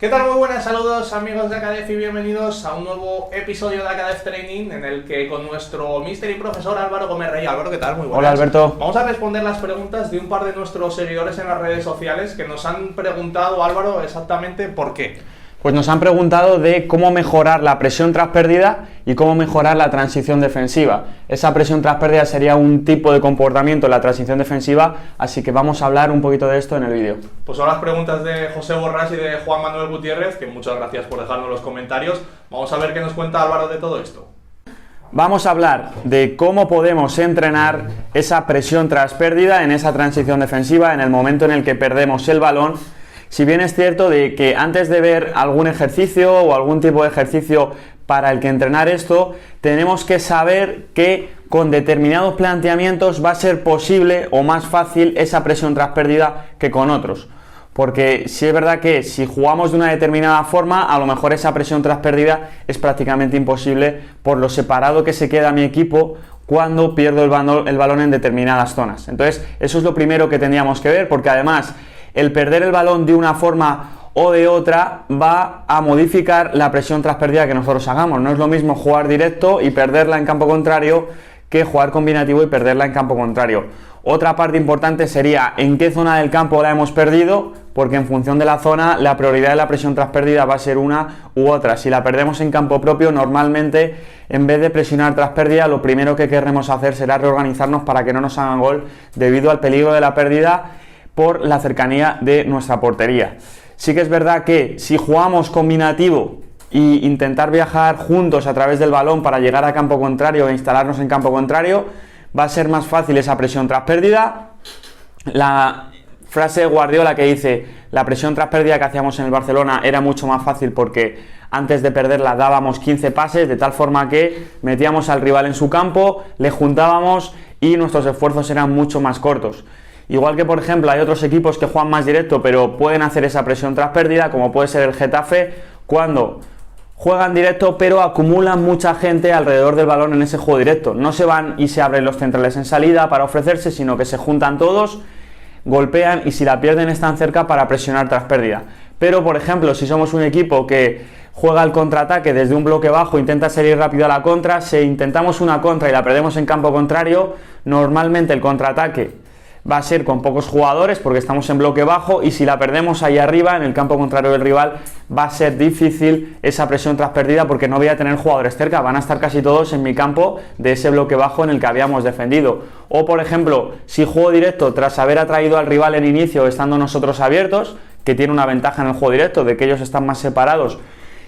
¿Qué tal? Muy buenas, saludos amigos de Acadef y bienvenidos a un nuevo episodio de Acadef Training en el que con nuestro mister y profesor Álvaro Gómez Rey. Álvaro, ¿qué tal? Muy buenas. Hola, Alberto. Vamos a responder las preguntas de un par de nuestros seguidores en las redes sociales que nos han preguntado, Álvaro, exactamente por qué. Pues nos han preguntado de cómo mejorar la presión tras pérdida y cómo mejorar la transición defensiva. Esa presión tras pérdida sería un tipo de comportamiento en la transición defensiva, así que vamos a hablar un poquito de esto en el vídeo. Pues son las preguntas de José Borrás y de Juan Manuel Gutiérrez, que muchas gracias por dejarnos los comentarios. Vamos a ver qué nos cuenta Álvaro de todo esto. Vamos a hablar de cómo podemos entrenar esa presión tras pérdida en esa transición defensiva en el momento en el que perdemos el balón. Si bien es cierto de que antes de ver algún ejercicio o algún tipo de ejercicio para el que entrenar esto, tenemos que saber que con determinados planteamientos va a ser posible o más fácil esa presión tras pérdida que con otros. Porque sí es verdad que si jugamos de una determinada forma, a lo mejor esa presión tras pérdida es prácticamente imposible por lo separado que se queda mi equipo cuando pierdo el balón en determinadas zonas. Entonces, eso es lo primero que tendríamos que ver, porque además el perder el balón de una forma o de otra va a modificar la presión tras pérdida que nosotros hagamos. No es lo mismo jugar directo y perderla en campo contrario que jugar combinativo y perderla en campo contrario. Otra parte importante sería en qué zona del campo la hemos perdido, porque en función de la zona la prioridad de la presión tras pérdida va a ser una u otra. Si la perdemos en campo propio, normalmente en vez de presionar tras pérdida, lo primero que querremos hacer será reorganizarnos para que no nos hagan gol debido al peligro de la pérdida por la cercanía de nuestra portería. Sí que es verdad que si jugamos combinativo e intentar viajar juntos a través del balón para llegar a campo contrario e instalarnos en campo contrario, va a ser más fácil esa presión tras pérdida. La frase de Guardiola que dice la presión tras pérdida que hacíamos en el Barcelona era mucho más fácil porque antes de perderla dábamos 15 pases, de tal forma que metíamos al rival en su campo, le juntábamos y nuestros esfuerzos eran mucho más cortos. Igual que, por ejemplo, hay otros equipos que juegan más directo, pero pueden hacer esa presión tras pérdida, como puede ser el Getafe, cuando juegan directo, pero acumulan mucha gente alrededor del balón en ese juego directo. No se van y se abren los centrales en salida para ofrecerse, sino que se juntan todos, golpean y si la pierden están cerca para presionar tras pérdida. Pero, por ejemplo, si somos un equipo que juega el contraataque desde un bloque bajo, intenta salir rápido a la contra, si intentamos una contra y la perdemos en campo contrario, normalmente el contraataque va a ser con pocos jugadores porque estamos en bloque bajo y si la perdemos ahí arriba en el campo contrario del rival va a ser difícil esa presión tras pérdida porque no voy a tener jugadores cerca, van a estar casi todos en mi campo de ese bloque bajo en el que habíamos defendido. O por ejemplo, si juego directo tras haber atraído al rival en inicio estando nosotros abiertos, que tiene una ventaja en el juego directo de que ellos están más separados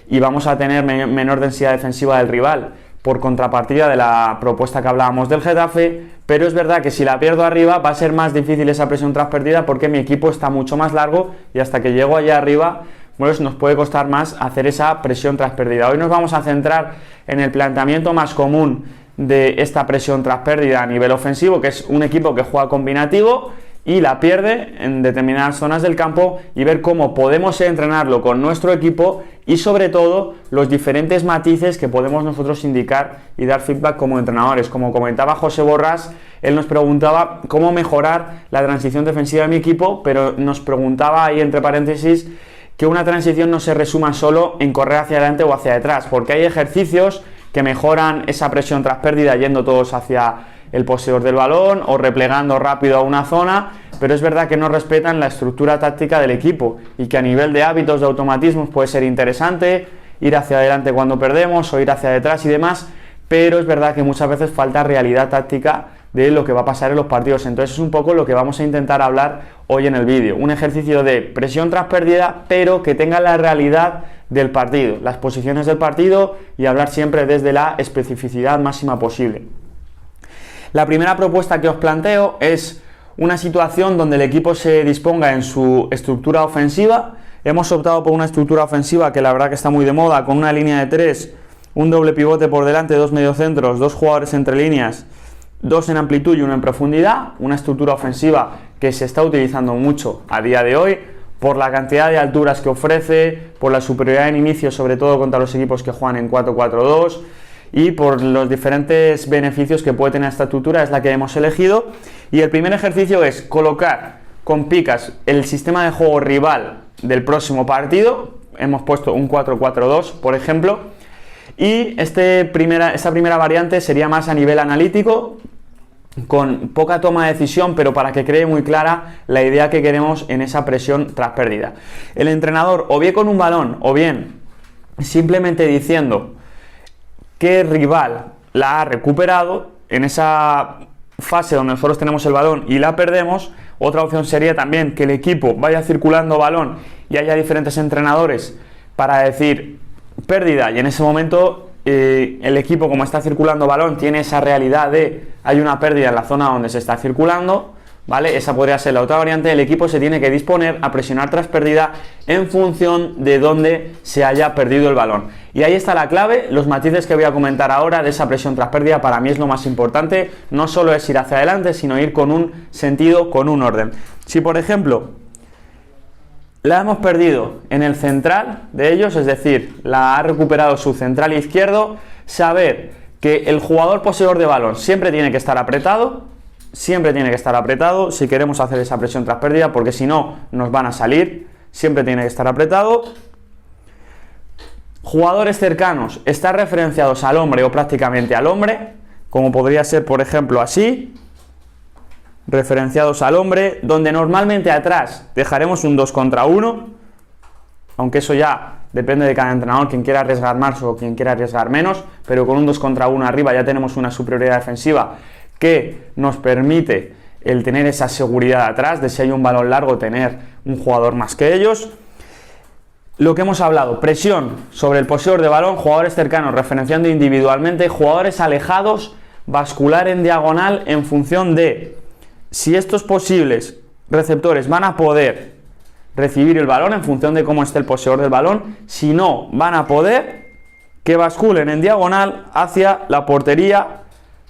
y vamos a tener menor densidad defensiva del rival por contrapartida de la propuesta que hablábamos del Getafe, pero es verdad que si la pierdo arriba va a ser más difícil esa presión tras pérdida porque mi equipo está mucho más largo y hasta que llego allá arriba pues nos puede costar más hacer esa presión tras pérdida. Hoy nos vamos a centrar en el planteamiento más común de esta presión tras pérdida a nivel ofensivo, que es un equipo que juega combinativo y la pierde en determinadas zonas del campo y ver cómo podemos entrenarlo con nuestro equipo y sobre todo los diferentes matices que podemos nosotros indicar y dar feedback como entrenadores. Como comentaba José Borrás, él nos preguntaba cómo mejorar la transición defensiva de mi equipo, pero nos preguntaba ahí entre paréntesis que una transición no se resuma solo en correr hacia adelante o hacia detrás, porque hay ejercicios que mejoran esa presión tras pérdida yendo todos hacia el poseedor del balón o replegando rápido a una zona, pero es verdad que no respetan la estructura táctica del equipo y que a nivel de hábitos, de automatismos puede ser interesante ir hacia adelante cuando perdemos o ir hacia detrás y demás, pero es verdad que muchas veces falta realidad táctica de lo que va a pasar en los partidos. Entonces es un poco lo que vamos a intentar hablar hoy en el vídeo, un ejercicio de presión tras pérdida pero que tenga la realidad del partido, las posiciones del partido y hablar siempre desde la especificidad máxima posible. La primera propuesta que os planteo es una situación donde el equipo se disponga en su estructura ofensiva. Hemos optado por una estructura ofensiva que la verdad que está muy de moda, con una línea de 3, un doble pivote por delante, dos mediocentros, dos jugadores entre líneas, dos en amplitud y uno en profundidad. Una estructura ofensiva que se está utilizando mucho a día de hoy por la cantidad de alturas que ofrece, por la superioridad en inicio, sobre todo contra los equipos que juegan en 4-4-2. Y por los diferentes beneficios que puede tener esta estructura es la que hemos elegido. Y el primer ejercicio es colocar con picas el sistema de juego rival del próximo partido hemos puesto un 4-4-2, por ejemplo. Y esta primera variante sería más a nivel analítico, con poca toma de decisión, pero para que quede muy clara la idea que queremos en esa presión tras pérdida. El entrenador, o bien con un balón, o bien simplemente diciendo qué rival la ha recuperado en esa fase donde nosotros tenemos el balón y la perdemos. Otra opción sería también que el equipo vaya circulando balón y haya diferentes entrenadores para decir pérdida, y en ese momento el equipo, como está circulando balón, tiene esa realidad de hay una pérdida en la zona donde se está circulando, ¿vale? Esa podría ser la otra variante. El equipo se tiene que disponer a presionar tras pérdida en función de dónde se haya perdido el balón. Y ahí está la clave. Los matices que voy a comentar ahora de esa presión tras pérdida para mí es lo más importante. No solo es ir hacia adelante, sino ir con un sentido, con un orden. Si por ejemplo la hemos perdido en el central de ellos, es decir, la ha recuperado su central izquierdo, saber que el jugador poseedor de balón siempre tiene que estar apretado si queremos hacer esa presión tras pérdida, porque si no nos van a salir, siempre tiene que estar apretado. Jugadores cercanos, estar referenciados al hombre o prácticamente al hombre, como podría ser por ejemplo así, referenciados al hombre, donde normalmente atrás dejaremos un 2 contra 1, aunque eso ya depende de cada entrenador, quien quiera arriesgar más o quien quiera arriesgar menos, pero con un 2 contra 1 arriba ya tenemos una superioridad defensiva que nos permite el tener esa seguridad atrás, de si hay un balón largo tener un jugador más que ellos. Lo que hemos hablado, presión sobre el poseedor de balón, jugadores cercanos referenciando individualmente, jugadores alejados, bascular en diagonal en función de si estos posibles receptores van a poder recibir el balón en función de cómo esté el poseedor del balón. Si no van a poder, que basculen en diagonal hacia la portería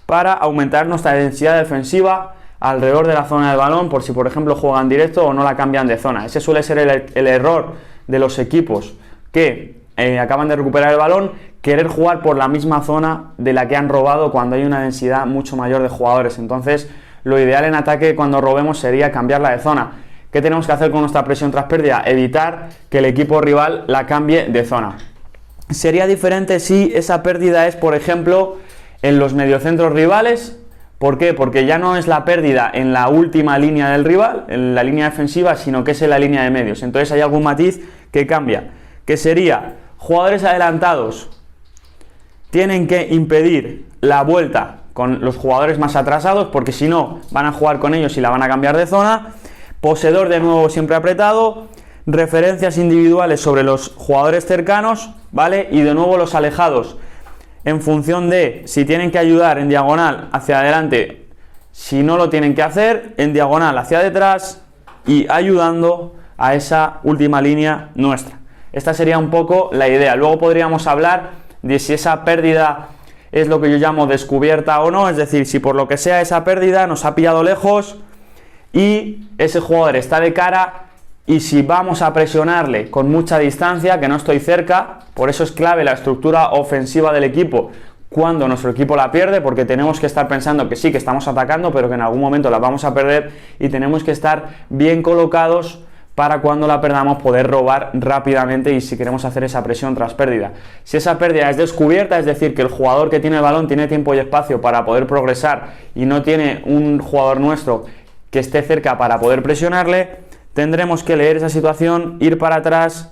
para aumentar nuestra densidad defensiva alrededor de la zona del balón, por si por ejemplo juegan directo o no la cambian de zona. Ese suele ser el error de los equipos que acaban de recuperar el balón, querer jugar por la misma zona de la que han robado cuando hay una densidad mucho mayor de jugadores. Entonces lo ideal en ataque cuando robemos sería cambiarla de zona. ¿Qué tenemos que hacer con nuestra presión tras pérdida? Evitar que el equipo rival la cambie de zona. Sería diferente si esa pérdida es, por ejemplo, en los mediocentros rivales. ¿Por qué? Porque ya no es la pérdida en la última línea del rival, en la línea defensiva, sino que es en la línea de medios. Entonces hay algún matiz que cambia, que sería jugadores adelantados tienen que impedir la vuelta con los jugadores más atrasados, porque si no van a jugar con ellos y la van a cambiar de zona. Poseedor de nuevo siempre apretado, referencias individuales sobre los jugadores cercanos, ¿vale? Y de nuevo los alejados en función de si tienen que ayudar en diagonal hacia adelante, si no lo tienen que hacer, en diagonal hacia detrás y ayudando a esa última línea nuestra. Esta sería un poco la idea. Luego podríamos hablar de si esa pérdida es lo que yo llamo descubierta o no, es decir, si por lo que sea esa pérdida nos ha pillado lejos y ese jugador está de cara, y si vamos a presionarle con mucha distancia, que no estoy cerca. Por eso es clave la estructura ofensiva del equipo cuando nuestro equipo la pierde, porque tenemos que estar pensando que sí, que estamos atacando, pero que en algún momento la vamos a perder, y tenemos que estar bien colocados para cuando la perdamos poder robar rápidamente, y si queremos hacer esa presión tras pérdida. Si esa pérdida es descubierta, es decir, que el jugador que tiene el balón tiene tiempo y espacio para poder progresar y no tiene un jugador nuestro que esté cerca para poder presionarle, tendremos que leer esa situación, ir para atrás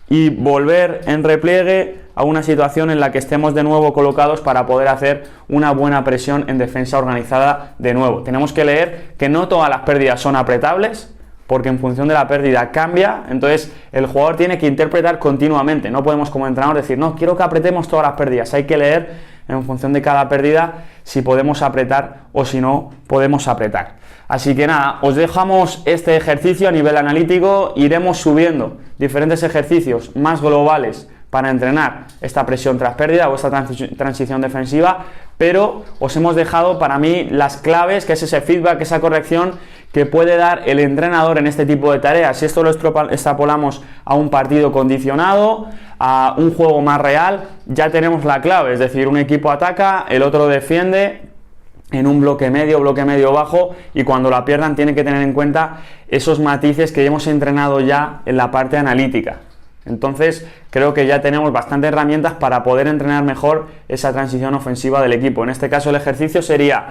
y volver en repliegue a una situación en la que estemos de nuevo colocados para poder hacer una buena presión en defensa organizada de nuevo. Tenemos que leer que no todas las pérdidas son apretables, porque en función de la pérdida cambia. Entonces el jugador tiene que interpretar continuamente. No podemos como entrenador decir, no, quiero que apretemos todas las pérdidas. Hay que leer en función de cada pérdida si podemos apretar o si no podemos apretar. Así que nada, os dejamos este ejercicio a nivel analítico. Iremos subiendo diferentes ejercicios más globales para entrenar esta presión tras pérdida o esta transición defensiva, pero os hemos dejado para mí las claves, que es ese feedback, esa corrección que puede dar el entrenador en este tipo de tareas. Si esto lo extrapolamos a un partido condicionado, a un juego más real, ya tenemos la clave, es decir, un equipo ataca, el otro defiende en un bloque medio bajo, y cuando la pierdan tienen que tener en cuenta esos matices que hemos entrenado ya en la parte analítica. Entonces creo que ya tenemos bastantes herramientas para poder entrenar mejor esa transición ofensiva del equipo. En este caso el ejercicio sería: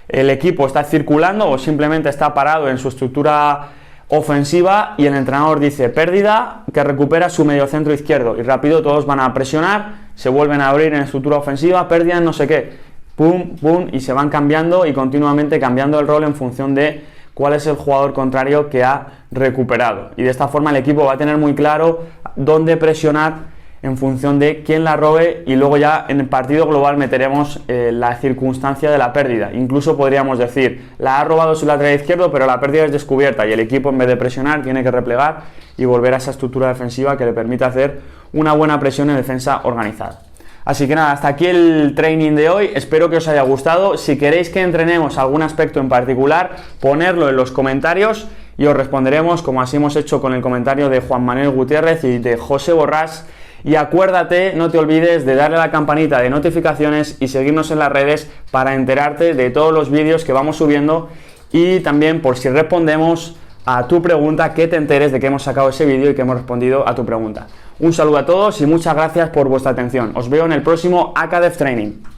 el equipo está circulando o simplemente está parado en su estructura ofensiva y el entrenador dice pérdida, que recupera su mediocentro izquierdo, y rápido todos van a presionar, se vuelven a abrir en estructura ofensiva, pérdida en no sé qué, pum, pum, y se van cambiando y continuamente cambiando el rol en función de cuál es el jugador contrario que ha recuperado, y de esta forma el equipo va a tener muy claro dónde presionar en función de quién la robe, y luego ya en el partido global meteremos la circunstancia de la pérdida. Incluso podríamos decir, la ha robado su lateral izquierdo, pero la pérdida es descubierta y el equipo, en vez de presionar, tiene que replegar y volver a esa estructura defensiva que le permite hacer una buena presión en defensa organizada. Así que nada, hasta aquí el training de hoy, espero que os haya gustado. Si queréis que entrenemos algún aspecto en particular, ponedlo en los comentarios y os responderemos, como así hemos hecho con el comentario de Juan Manuel Gutiérrez y de José Borrás. Y acuérdate, no te olvides de darle a la campanita de notificaciones y seguirnos en las redes para enterarte de todos los vídeos que vamos subiendo, y también, por si respondemos a tu pregunta, que te enteres de que hemos sacado ese vídeo y que hemos respondido a tu pregunta. Un saludo a todos y muchas gracias por vuestra atención. Os veo en el próximo Academy Training.